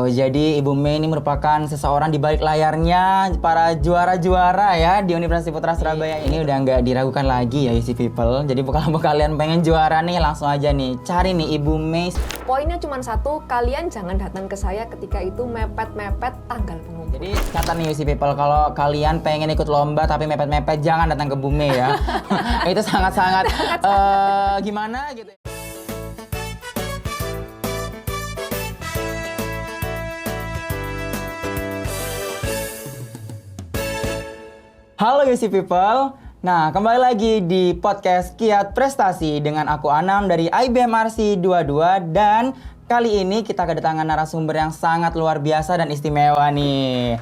Wow, jadi Ibu Mei ini merupakan seseorang di balik layarnya para juara-juara ya di Universitas Ciputra Surabaya. Ini udah nggak diragukan lagi ya UC People. Jadi kalau kalian pengen juara nih langsung aja nih cari nih Ibu Mei. Poinnya cuma satu, kalian jangan datang ke saya ketika itu mepet-mepet tanggal pengumuman. Jadi kata nih UC People, kalau kalian pengen ikut lomba tapi mepet-mepet jangan datang ke Bu Mei ya. Itu sangat-sangat gimana gitu. Halo UC People. Nah, kembali lagi di podcast Kiat Prestasi dengan aku Anam dari IBMRC 22 dan kali ini kita kedatangan narasumber yang sangat luar biasa dan istimewa nih.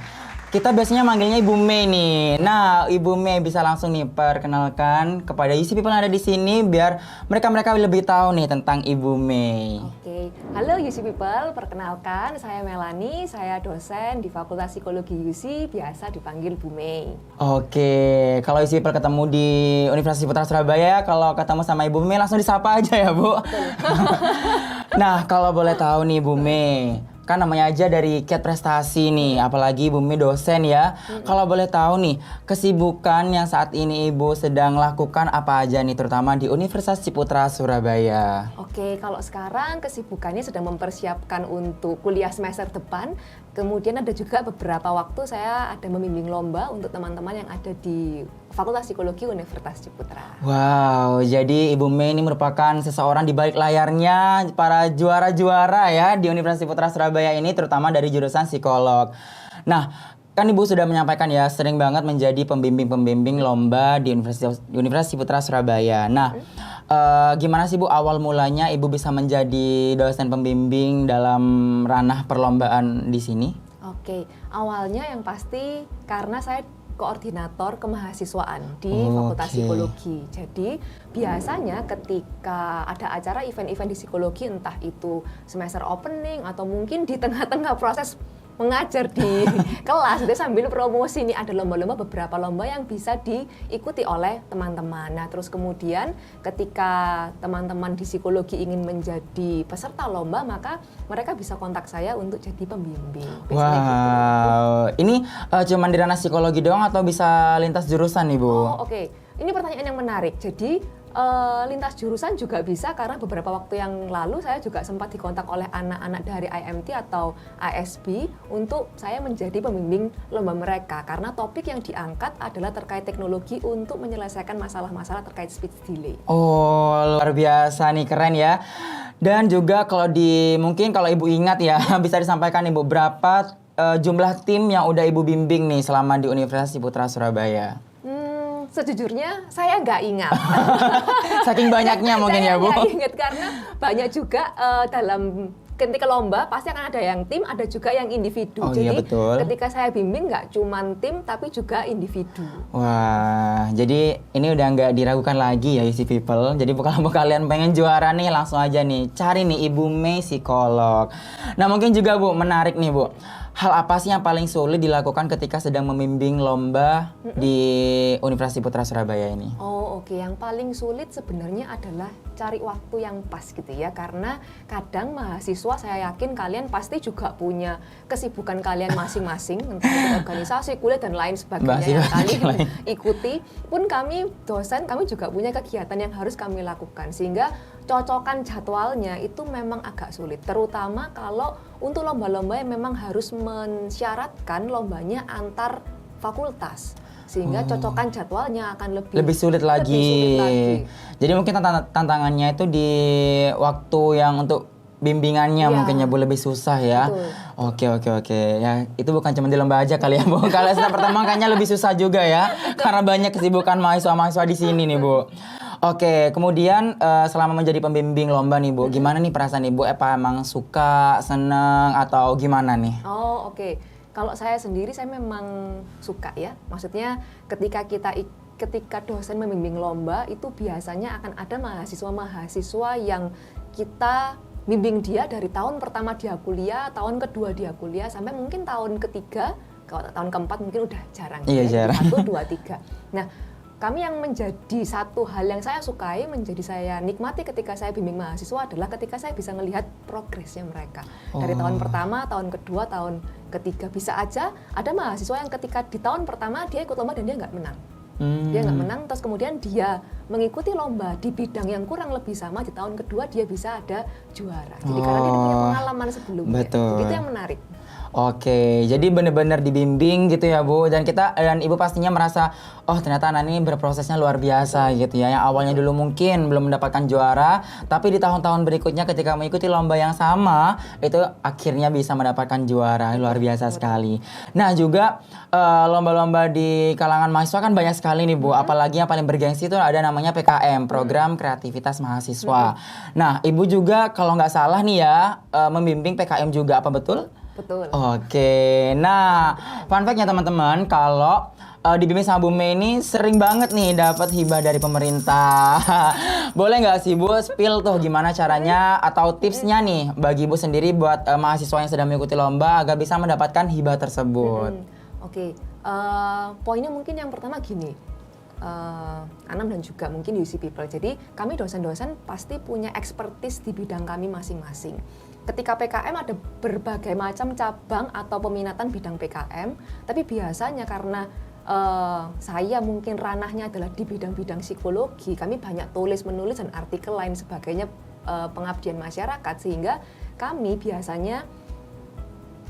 Kita biasanya manggilnya Ibu Mei nih. Nah, Ibu Mei bisa langsung nih perkenalkan kepada UC People yang ada di sini biar mereka lebih tahu nih tentang Ibu Mei. Oke, halo UC People, perkenalkan saya Melani, saya dosen di Fakultas Psikologi UC, biasa dipanggil Bu Mei. Oke, kalau UC People ketemu di Universitas Ciputra Surabaya, kalau ketemu sama Ibu Mei langsung disapa aja ya, Bu. Nah, kalau boleh tahu nih Bu Mei, kan namanya aja dari Kiat Prestasi nih, apalagi Ibu Mei dosen ya. Kalau boleh tahu nih, kesibukan yang saat ini Ibu sedang lakukan apa aja nih, terutama di Universitas Ciputra Surabaya? Oke, kalau sekarang kesibukannya sedang mempersiapkan untuk kuliah semester depan. Kemudian ada juga beberapa waktu saya ada membimbing lomba untuk teman-teman yang ada di Fakultas Psikologi Universitas Ciputra. Wow, jadi Ibu Mei ini merupakan seseorang di balik layarnya para juara-juara ya di Universitas Ciputra Surabaya ini, terutama dari jurusan psikolog. Nah, kan Ibu sudah menyampaikan ya, sering banget menjadi pembimbing-pembimbing lomba di Universitas Ciputra Surabaya. Nah, gimana sih Bu awal mulanya Ibu bisa menjadi dosen pembimbing dalam ranah perlombaan di sini? Oke, awalnya yang pasti karena saya koordinator kemahasiswaan di Fakultas Psikologi. Jadi biasanya ketika ada acara event-event di psikologi, entah itu semester opening atau mungkin di tengah-tengah proses mengajar di kelas, itu sambil promosi nih ada lomba-lomba, beberapa lomba yang bisa diikuti oleh teman-teman. Nah, terus kemudian ketika teman-teman di psikologi ingin menjadi peserta lomba, maka mereka bisa kontak saya untuk jadi pembimbing. Wow, ini cuma di ranah psikologi doang atau bisa lintas jurusan nih Bu? Oh, oke. Ini pertanyaan yang menarik. Jadi lintas jurusan juga bisa, karena beberapa waktu yang lalu saya juga sempat dikontak oleh anak-anak dari IMT atau ASB untuk saya menjadi pembimbing lomba mereka, karena topik yang diangkat adalah terkait teknologi untuk menyelesaikan masalah-masalah terkait speech delay. Oh, luar biasa nih, keren ya. Dan juga mungkin kalau Ibu ingat ya, bisa disampaikan Ibu berapa jumlah tim yang udah Ibu bimbing nih selama di Universitas Ciputra Surabaya? Sejujurnya saya nggak ingat. Saking banyaknya mungkin ya Bu? Saya nggak ingat karena banyak juga dalam ketika lomba pasti akan ada yang tim, ada juga yang individu. Oh, jadi iya, betul. ketika saya bimbing nggak cuma tim tapi juga individu. Wah, jadi ini udah nggak diragukan lagi ya UC People. Jadi kalau kalian pengen juara nih langsung aja nih cari nih Ibu Mei psikolog. Nah, mungkin juga Bu menarik nih Bu. Hal apa sih yang paling sulit dilakukan ketika sedang membimbing lomba di Universitas Ciputra Surabaya ini? Oh, oke. Yang paling sulit sebenarnya adalah cari waktu yang pas gitu ya. Karena kadang mahasiswa, saya yakin kalian pasti juga punya kesibukan kalian masing-masing, entah itu organisasi, kuliah dan lain sebagainya yang kalian ikuti. Pun kami dosen, kami juga punya kegiatan yang harus kami lakukan, sehingga cocokan jadwalnya itu memang agak sulit, terutama kalau untuk lomba-lomba yang memang harus mensyaratkan lombanya antar fakultas, sehingga cocokan jadwalnya akan lebih sulit lagi. Jadi mungkin tantangannya itu di waktu yang untuk bimbingannya mungkin ya Bu lebih susah ya. Betul. Oke. Ya, itu bukan cuma di lomba aja kali ya Bu. Kalau semester pertama kayaknya lebih susah juga ya. Karena banyak kesibukan mahasiswa-mahasiswa di sini nih Bu. Oke, kemudian selama menjadi pembimbing lomba nih Bu, gimana nih perasaan Ibu? Apa emang suka, seneng, atau gimana nih? Oh, oke. Kalau saya sendiri, saya memang suka ya. Maksudnya ketika dosen membimbing lomba, itu biasanya akan ada mahasiswa-mahasiswa yang kita bimbing dia dari tahun pertama dia kuliah, tahun kedua dia kuliah, sampai mungkin tahun ketiga, kalau tahun keempat mungkin udah jarang. Iya, jarang. 1, 2, 3. Nah, kami yang menjadi satu hal yang saya sukai, menjadi saya nikmati ketika saya bimbing mahasiswa adalah ketika saya bisa melihat progresnya mereka. Dari tahun pertama, tahun kedua, tahun ketiga. Bisa aja ada mahasiswa yang ketika di tahun pertama dia ikut lomba dan dia nggak menang. Dia nggak menang, terus kemudian dia mengikuti lomba di bidang yang kurang lebih sama, di tahun kedua dia bisa ada juara. Jadi karena dia punya pengalaman sebelumnya. Betul. Itu yang menarik. Oke, jadi benar-benar dibimbing gitu ya Bu, dan Ibu pastinya merasa, oh ternyata anak ini berprosesnya luar biasa gitu ya. Yang awalnya dulu mungkin belum mendapatkan juara, tapi di tahun-tahun berikutnya ketika mengikuti lomba yang sama, itu akhirnya bisa mendapatkan juara, luar biasa sekali. Nah juga lomba-lomba di kalangan mahasiswa kan banyak sekali nih Bu, apalagi yang paling bergengsi itu ada namanya PKM, Program Kreativitas Mahasiswa. Nah Ibu juga kalau nggak salah nih ya, membimbing PKM juga, apa betul? Betul. Oke, nah fun fact-nya teman-teman, kalau dibimbing sama Bu Mei ini sering banget nih dapat hibah dari pemerintah. Boleh nggak sih Bu spill tuh gimana caranya atau tipsnya nih bagi Ibu sendiri buat mahasiswa yang sedang mengikuti lomba agar bisa mendapatkan hibah tersebut? Oke, poinnya mungkin yang pertama gini, Anam dan juga mungkin UC People. Jadi kami dosen-dosen pasti punya expertise di bidang kami masing-masing. Ketika PKM ada berbagai macam cabang atau peminatan bidang PKM, tapi biasanya karena saya mungkin ranahnya adalah di bidang-bidang psikologi, kami banyak tulis, menulis, dan artikel lain sebagainya pengabdian masyarakat, sehingga kami biasanya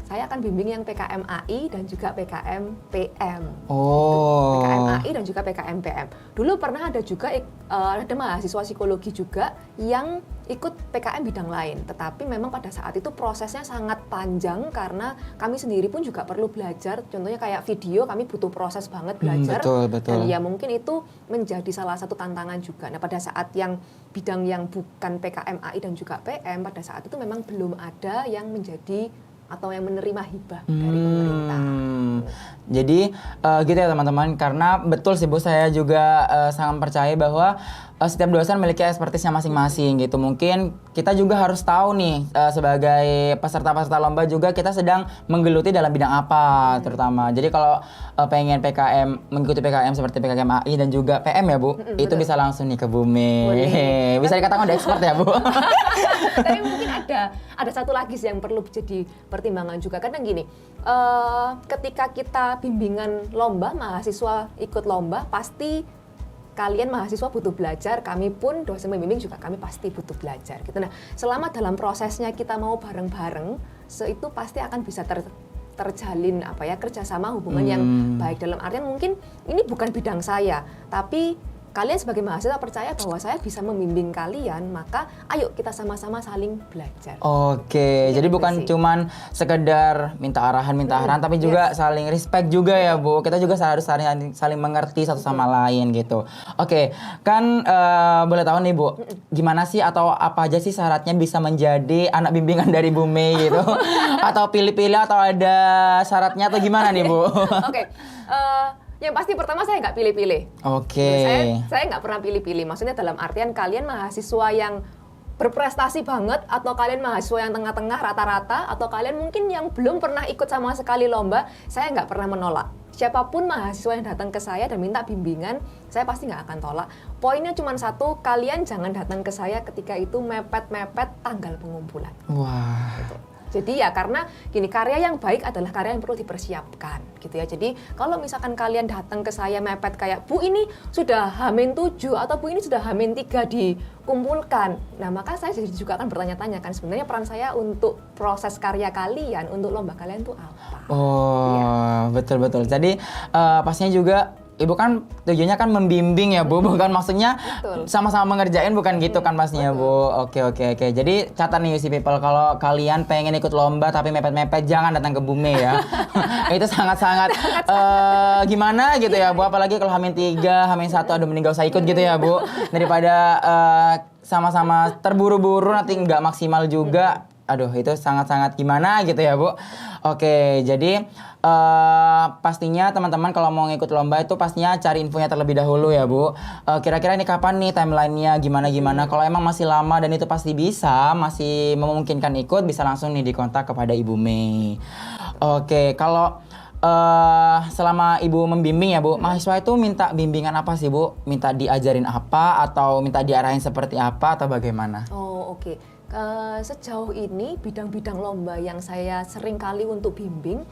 saya akan bimbing yang PKM AI dan juga PKM PM. Oh. PKM AI dan juga PKM PM. Dulu pernah ada juga ada mahasiswa psikologi juga yang ikut PKM bidang lain, tetapi memang pada saat itu prosesnya sangat panjang karena kami sendiri pun juga perlu belajar. Contohnya kayak video, kami butuh proses banget belajar. Betul. Dan ya mungkin itu menjadi salah satu tantangan juga. Nah pada saat yang bidang yang bukan PKM AI dan juga PM, pada saat itu memang belum ada yang menjadi atau yang menerima hibah dari pemerintah. Jadi gitu ya teman-teman, karena betul sih Bu, saya juga sangat percaya bahwa setiap dosen memiliki ekspertisnya masing-masing gitu. Mungkin kita juga harus tahu nih sebagai peserta-peserta lomba juga kita sedang menggeluti dalam bidang apa terutama. Jadi kalau pengen PKM, mengikuti PKM seperti PKM AI dan juga PM ya Bu, itu betul. bisa langsung nih ke Bu Mei. Bisa dikatakan udah expert ya Bu. Tapi mungkin ada satu lagi sih yang perlu jadi pertimbangan juga. Kadang gini, ketika kita bimbingan lomba, mahasiswa ikut lomba, pasti kalian mahasiswa butuh belajar, kami pun dosen membimbing juga kami pasti butuh belajar gitu. Nah, selama dalam prosesnya kita mau bareng-bareng, itu pasti akan bisa terjalin kerjasama hubungan yang baik, dalam artian mungkin ini bukan bidang saya, tapi kalian sebagai mahasiswa percaya bahwa saya bisa membimbing kalian, maka ayo kita sama-sama saling belajar. Oke, jadi bukan cuman sekedar minta arahan, tapi juga saling respect juga ya Bu. Kita juga harus saling mengerti satu sama lain gitu. Oke, kan boleh tahu nih Bu, gimana sih atau apa aja sih syaratnya bisa menjadi anak bimbingan dari Bu Mei gitu? Atau pilih-pilih atau ada syaratnya atau gimana nih Bu? Oke. Yang pasti pertama saya nggak pilih-pilih. Oke. Saya nggak pernah pilih-pilih. Maksudnya dalam artian kalian mahasiswa yang berprestasi banget, atau kalian mahasiswa yang tengah-tengah rata-rata, atau kalian mungkin yang belum pernah ikut sama sekali lomba, saya nggak pernah menolak. Siapapun mahasiswa yang datang ke saya dan minta bimbingan, saya pasti nggak akan tolak. Poinnya cuma satu, kalian jangan datang ke saya ketika itu mepet-mepet tanggal pengumpulan. Wah. Gitu. Jadi ya karena gini, karya yang baik adalah karya yang perlu dipersiapkan gitu ya. Jadi kalau misalkan kalian datang ke saya mepet kayak Bu ini sudah H-7 atau Bu ini sudah H-3 dikumpulkan. Nah maka saya juga akan bertanya-tanya kan sebenarnya peran saya untuk proses karya kalian, untuk lomba kalian itu apa? Oh ya. Betul. Jadi pastinya juga Ibu kan tujuannya kan membimbing ya Bu, bukan maksudnya sama-sama mengerjain, bukan gitu kan pastinya Bu. Oke. Jadi catat nih UC People, kalau kalian pengen ikut lomba tapi mepet-mepet jangan datang ke Bu Mei ya. Itu sangat-sangat gimana gitu ya Bu, apalagi kalau H-3, H-1 aduh mending gak usah ikut gitu ya Bu. Daripada sama-sama terburu-buru nanti nggak maksimal juga. Aduh itu sangat-sangat gimana gitu ya Bu. Oke, jadi pastinya teman-teman kalau mau ngikut lomba itu pastinya cari infonya terlebih dahulu ya Bu. Kira-kira ini kapan nih timelinenya, gimana. Kalau emang masih lama dan itu pasti bisa, masih memungkinkan ikut, bisa langsung nih dikontak kepada Ibu Mei. Oke, kalau selama Ibu membimbing ya Bu, mahasiswa itu minta bimbingan apa sih Bu? Minta diajarin apa atau minta diarahin seperti apa atau bagaimana? Oh, oke. Sejauh ini bidang-bidang lomba yang saya sering kali untuk bimbing,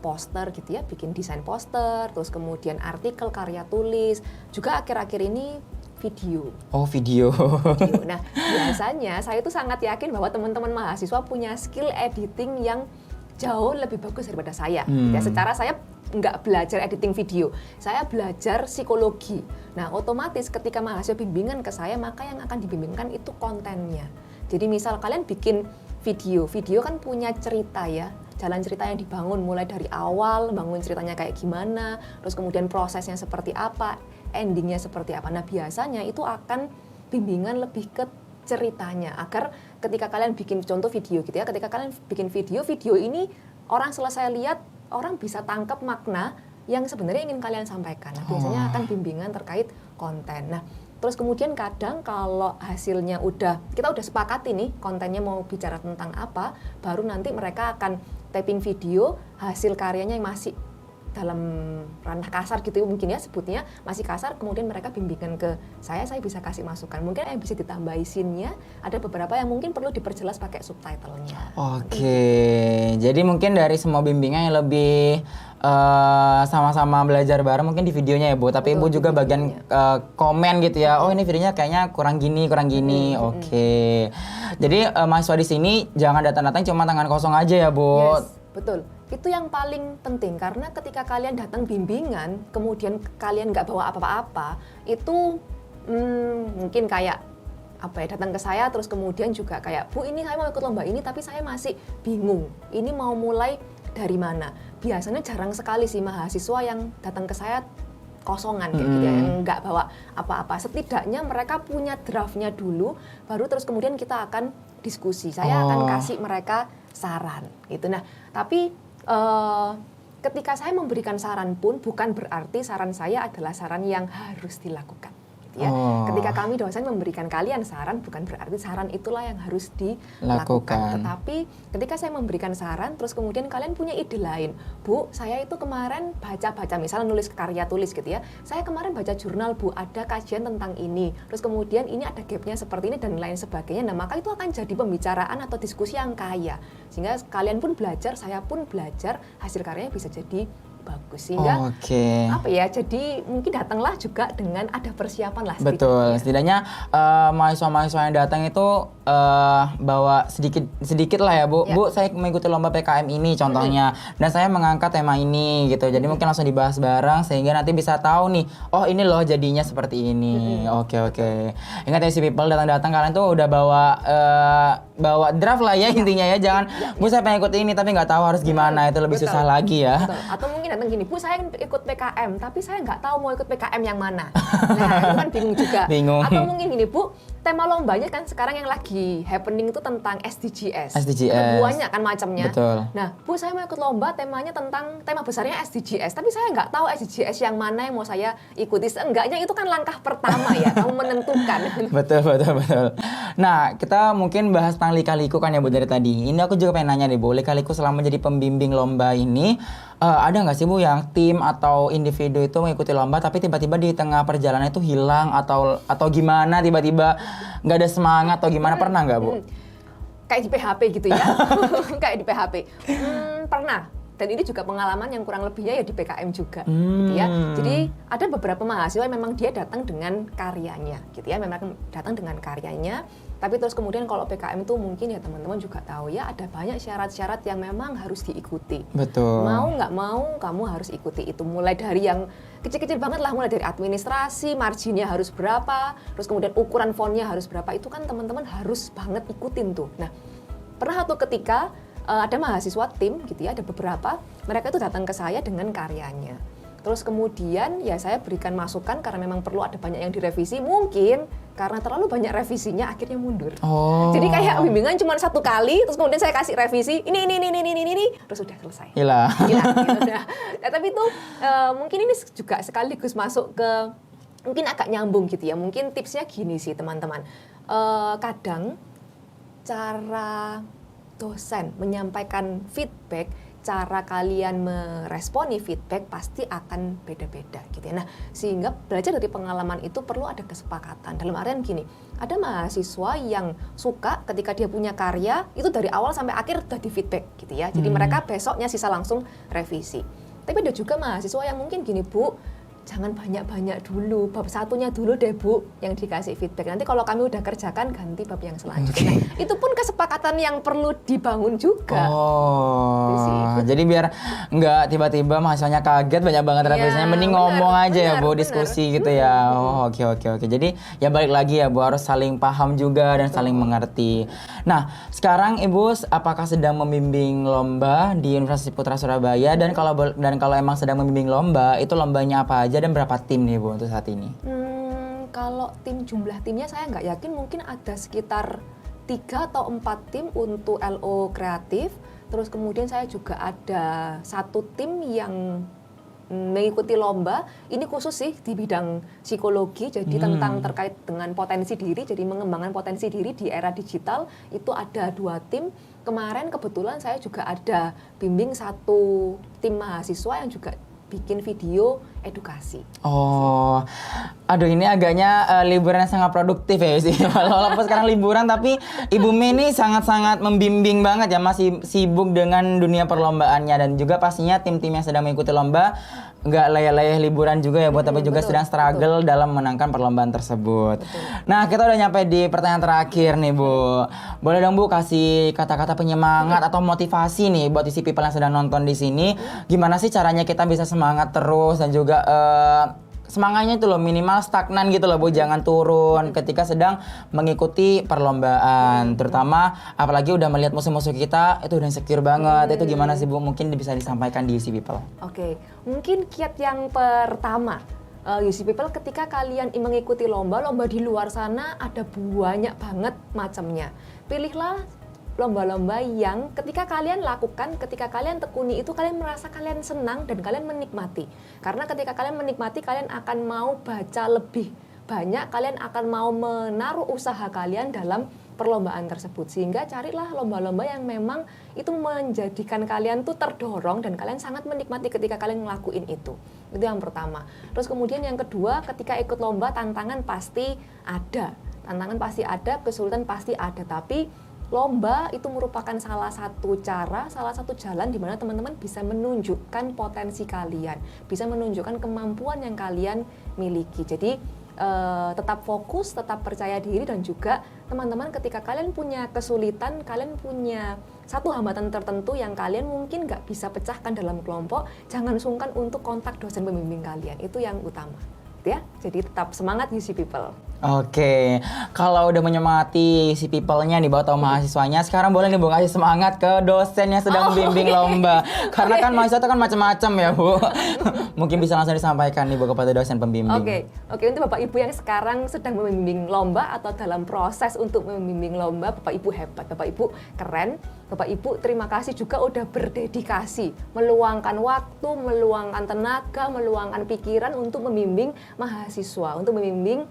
poster gitu ya, bikin desain poster, terus kemudian artikel, karya tulis, juga akhir-akhir ini video. Oh, video. Video. Nah, biasanya saya tuh sangat yakin bahwa teman-teman mahasiswa punya skill editing yang jauh lebih bagus daripada saya. Ya, secara saya nggak belajar editing video, saya belajar psikologi. Nah, otomatis ketika mahasiswa bimbingan ke saya, maka yang akan dibimbingkan itu kontennya. Jadi misal kalian bikin video kan punya cerita ya, jalan cerita yang dibangun mulai dari awal, bangun ceritanya kayak gimana, terus kemudian prosesnya seperti apa, endingnya seperti apa. Nah, biasanya itu akan bimbingan lebih ke ceritanya, agar ketika kalian bikin contoh video gitu ya, ketika kalian bikin video ini orang selesai lihat, orang bisa tangkap makna yang sebenarnya ingin kalian sampaikan. Nah, biasanya akan bimbingan terkait konten. Nah, terus kemudian kadang kalau hasilnya kita udah sepakati nih kontennya mau bicara tentang apa, baru nanti mereka akan taping video hasil karyanya yang masih dalam ranah kasar gitu mungkin ya sebutnya, masih kasar, kemudian mereka bimbingan ke saya bisa kasih masukan. Mungkin yang bisa ditambahi scene-nya, ada beberapa yang mungkin perlu diperjelas pakai subtitle-nya. Oke, jadi mungkin dari semua bimbingan yang lebih sama-sama belajar bareng mungkin di videonya ya Bu, tapi Ibu juga bagian komen gitu ya, oh ini videonya kayaknya kurang gini. Oke. Jadi mahasiswa di sini jangan datang-datang cuma tangan kosong aja ya Bu. Yes, betul. Itu yang paling penting, karena ketika kalian datang bimbingan, kemudian kalian nggak bawa apa-apa, itu mungkin kayak datang ke saya terus kemudian juga kayak, Bu ini saya mau ikut lomba ini tapi saya masih bingung, ini mau mulai dari mana. Biasanya jarang sekali sih mahasiswa yang datang ke saya kosongan gitu ya, yang nggak bawa apa-apa. Setidaknya mereka punya draftnya dulu, baru terus kemudian kita akan diskusi. Saya akan kasih mereka saran gitu. Nah, tapi ketika saya memberikan saran pun bukan berarti saran saya adalah saran yang harus dilakukan. Ya. Ketika kami dosen memberikan kalian saran, bukan berarti saran itulah yang harus dilakukan. Tetapi ketika saya memberikan saran, terus kemudian kalian punya ide lain. Bu, saya itu kemarin baca-baca, misalnya nulis karya tulis gitu ya. Saya kemarin baca jurnal Bu, ada kajian tentang ini. Terus kemudian ini ada gapnya seperti ini dan lain sebagainya. Nah, maka itu akan jadi pembicaraan atau diskusi yang kaya. Sehingga kalian pun belajar, saya pun belajar, hasil karyanya bisa jadi bagus, sehingga jadi mungkin datanglah juga dengan ada persiapan lah setidaknya. Betul, setidaknya mahasiswa-mahasiswa yang datang itu bawa sedikit lah ya Bu. Bu, saya mengikuti lomba PKM ini contohnya, dan saya mengangkat tema ini gitu. Jadi mungkin langsung dibahas bareng sehingga nanti bisa tahu nih, oh ini loh jadinya seperti ini. Oke. Ingat ya si people, datang-datang kalian tuh udah bawa draft lah ya intinya ya. Jangan Bu saya pengen ikut ini tapi nggak tahu harus gimana, itu lebih susah lagi ya. Betul. Atau mungkin datang gini, Bu saya ikut PKM tapi saya nggak tahu mau ikut PKM yang mana. Nah itu kan bingung juga. Atau mungkin gini, Bu, tema lombanya kan sekarang yang lagi happening itu tentang SDGs. Banyak kan macamnya. Betul. Nah, Bu saya mau ikut lomba temanya tentang, tema besarnya SDGs, tapi saya nggak tahu SDGs yang mana yang mau saya ikuti. Seenggaknya itu kan langkah pertama ya, kamu menentukan. Betul. Nah, kita mungkin bahas tentang lika-liku kan ya Bu dari tadi. Ini aku juga pengen nanya nih Bu, lika-liku selama jadi pembimbing lomba ini, ada nggak sih Bu yang tim atau individu itu mengikuti lomba tapi tiba-tiba di tengah perjalanan itu hilang atau gimana, tiba-tiba nggak ada semangat atau gimana, pernah nggak Bu? Kayak di PHP gitu ya. Kayak di PHP. Pernah. Dan ini juga pengalaman yang kurang lebihnya ya di PKM juga, gitu ya. Jadi ada beberapa mahasiswa yang memang dia datang dengan karyanya, gitu ya. Memang datang dengan karyanya. Tapi terus kemudian kalau PKM itu mungkin ya teman-teman juga tahu ya, ada banyak syarat-syarat yang memang harus diikuti. Betul. Mau nggak mau kamu harus ikuti itu. Mulai dari yang kecil-kecil banget lah, mulai dari administrasi, marginnya harus berapa, terus kemudian ukuran fontnya harus berapa, itu kan teman-teman harus banget ikutin tuh. Nah, pernah satu ketika ada mahasiswa tim gitu ya, ada beberapa, mereka itu datang ke saya dengan karyanya. Terus kemudian ya saya berikan masukan karena memang perlu ada banyak yang direvisi, mungkin karena terlalu banyak revisinya akhirnya mundur. Jadi kayak bimbingan cuma 1 kali, terus kemudian saya kasih revisi, ini, terus udah selesai. Hilang udah. Nah, tapi itu mungkin ini juga sekaligus masuk ke, mungkin agak nyambung gitu ya, mungkin tipsnya gini sih teman-teman. Kadang cara dosen menyampaikan feedback cara kalian meresponi feedback pasti akan beda-beda gitu ya. Nah, sehingga belajar dari pengalaman itu perlu ada kesepakatan. Dalam artian gini, ada mahasiswa yang suka ketika dia punya karya itu dari awal sampai akhir udah di feedback gitu ya. Jadi mereka besoknya sisa langsung revisi. Tapi ada juga mahasiswa yang mungkin gini, Bu, jangan banyak-banyak dulu, bab satunya dulu deh Bu yang dikasih feedback. Nanti kalau kami udah kerjakan ganti bab yang selanjutnya. Nah, itu pun kesepakatan yang perlu dibangun juga. Oh, jadi biar nggak tiba-tiba mahasiswanya kaget banyak banget revisinya, mending ngomong aja ya Bu, diskusi gitu ya. Oh, oke. Jadi ya balik lagi ya Bu, harus saling paham juga dan saling mengerti. Nah, sekarang Ibu apakah sedang membimbing lomba di Universitas Putra Surabaya, dan kalau emang sedang membimbing lomba, itu lombanya apa aja dan berapa tim nih Bu untuk saat ini? Kalau jumlah timnya saya nggak yakin, mungkin ada sekitar 3 atau 4 tim untuk LO kreatif. Terus kemudian saya juga ada 1 tim yang mengikuti lomba. Ini khusus sih di bidang psikologi, jadi tentang terkait dengan potensi diri, jadi mengembangkan potensi diri di era digital. Itu ada 2 tim. Kemarin kebetulan saya juga ada bimbing 1 tim mahasiswa yang juga bikin video edukasi. Oh, aduh ini agaknya liburan yang sangat produktif ya sih. Walaupun sekarang liburan, tapi Ibu Mei ini sangat-sangat membimbing banget ya, masih sibuk dengan dunia perlombaannya, dan juga pastinya tim-tim yang sedang mengikuti lomba nggak layah-layah liburan juga ya Bu, tapi juga sedang struggle dalam menangkan perlombaan tersebut. Nah, kita udah nyampe di pertanyaan terakhir nih Bu. Boleh dong Bu kasih kata-kata penyemangat atau motivasi nih buat isi people yang sedang nonton di sini. Gimana sih caranya kita bisa semangat terus, dan juga semangatnya itu loh minimal stagnan gitu loh Bu, jangan turun ketika sedang mengikuti perlombaan, terutama apalagi udah melihat musuh-musuh kita itu udah insecure banget. Itu gimana sih Bu, mungkin bisa disampaikan di UC People? Oke, mungkin kiat yang pertama, UC People, ketika kalian mengikuti lomba di luar sana ada banyak banget macamnya. Pilihlah lomba-lomba yang ketika kalian lakukan, ketika kalian tekuni itu kalian merasa kalian senang dan kalian menikmati. Karena ketika kalian menikmati, kalian akan mau baca lebih banyak, kalian akan mau menaruh usaha kalian dalam perlombaan tersebut. Sehingga carilah lomba-lomba yang memang itu menjadikan kalian tuh terdorong dan kalian sangat menikmati ketika kalian ngelakuin itu. Itu yang pertama. Terus kemudian yang kedua, ketika ikut lomba tantangan pasti ada. Tantangan pasti ada, kesulitan pasti ada, tapi lomba itu merupakan salah satu cara, salah satu jalan di mana teman-teman bisa menunjukkan potensi kalian, bisa menunjukkan kemampuan yang kalian miliki. Jadi tetap fokus, tetap percaya diri, dan juga teman-teman ketika kalian punya kesulitan, kalian punya satu hambatan tertentu yang kalian mungkin nggak bisa pecahkan dalam kelompok, jangan sungkan untuk kontak dosen pembimbing kalian, itu yang utama. Ya, jadi tetap semangat UC People. Oke, kalau udah menyemangati si people-nya nih, atau mahasiswanya, sekarang boleh nih Bu ngasih semangat ke dosen yang sedang membimbing lomba. Karena kan mahasiswa itu kan macam-macam ya Bu. Mungkin bisa langsung disampaikan nih Bu kepada dosen pembimbing. Oke, untuk Bapak Ibu yang sekarang sedang membimbing lomba atau dalam proses untuk membimbing lomba, Bapak Ibu hebat, Bapak Ibu keren. Bapak Ibu terima kasih juga udah berdedikasi, meluangkan waktu, meluangkan tenaga, meluangkan pikiran untuk membimbing mahasiswa, untuk membimbing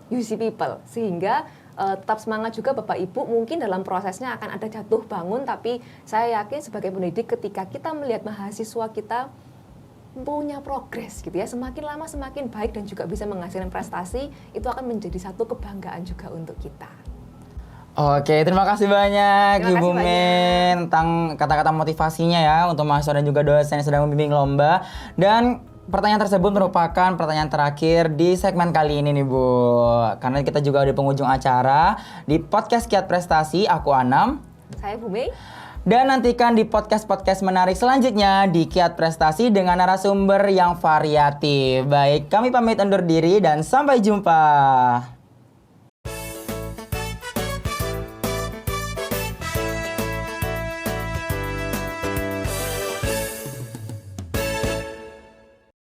UC People, sehingga tetap semangat juga Bapak Ibu. Mungkin dalam prosesnya akan ada jatuh bangun, tapi saya yakin sebagai pendidik ketika kita melihat mahasiswa kita punya progres gitu ya, semakin lama semakin baik dan juga bisa menghasilkan prestasi, itu akan menjadi satu kebanggaan juga untuk kita. Oke, terima kasih banyak Ibu Mei tentang kata-kata motivasinya ya untuk mahasiswa dan juga dosen yang sedang membimbing lomba. Dan pertanyaan tersebut merupakan pertanyaan terakhir di segmen kali ini nih Bu. Karena kita juga di penghujung acara di podcast Kiat Prestasi, aku Anam. Saya Bu Mei. Dan nantikan di podcast-podcast menarik selanjutnya di Kiat Prestasi dengan narasumber yang variatif. Baik, kami pamit undur diri dan sampai jumpa.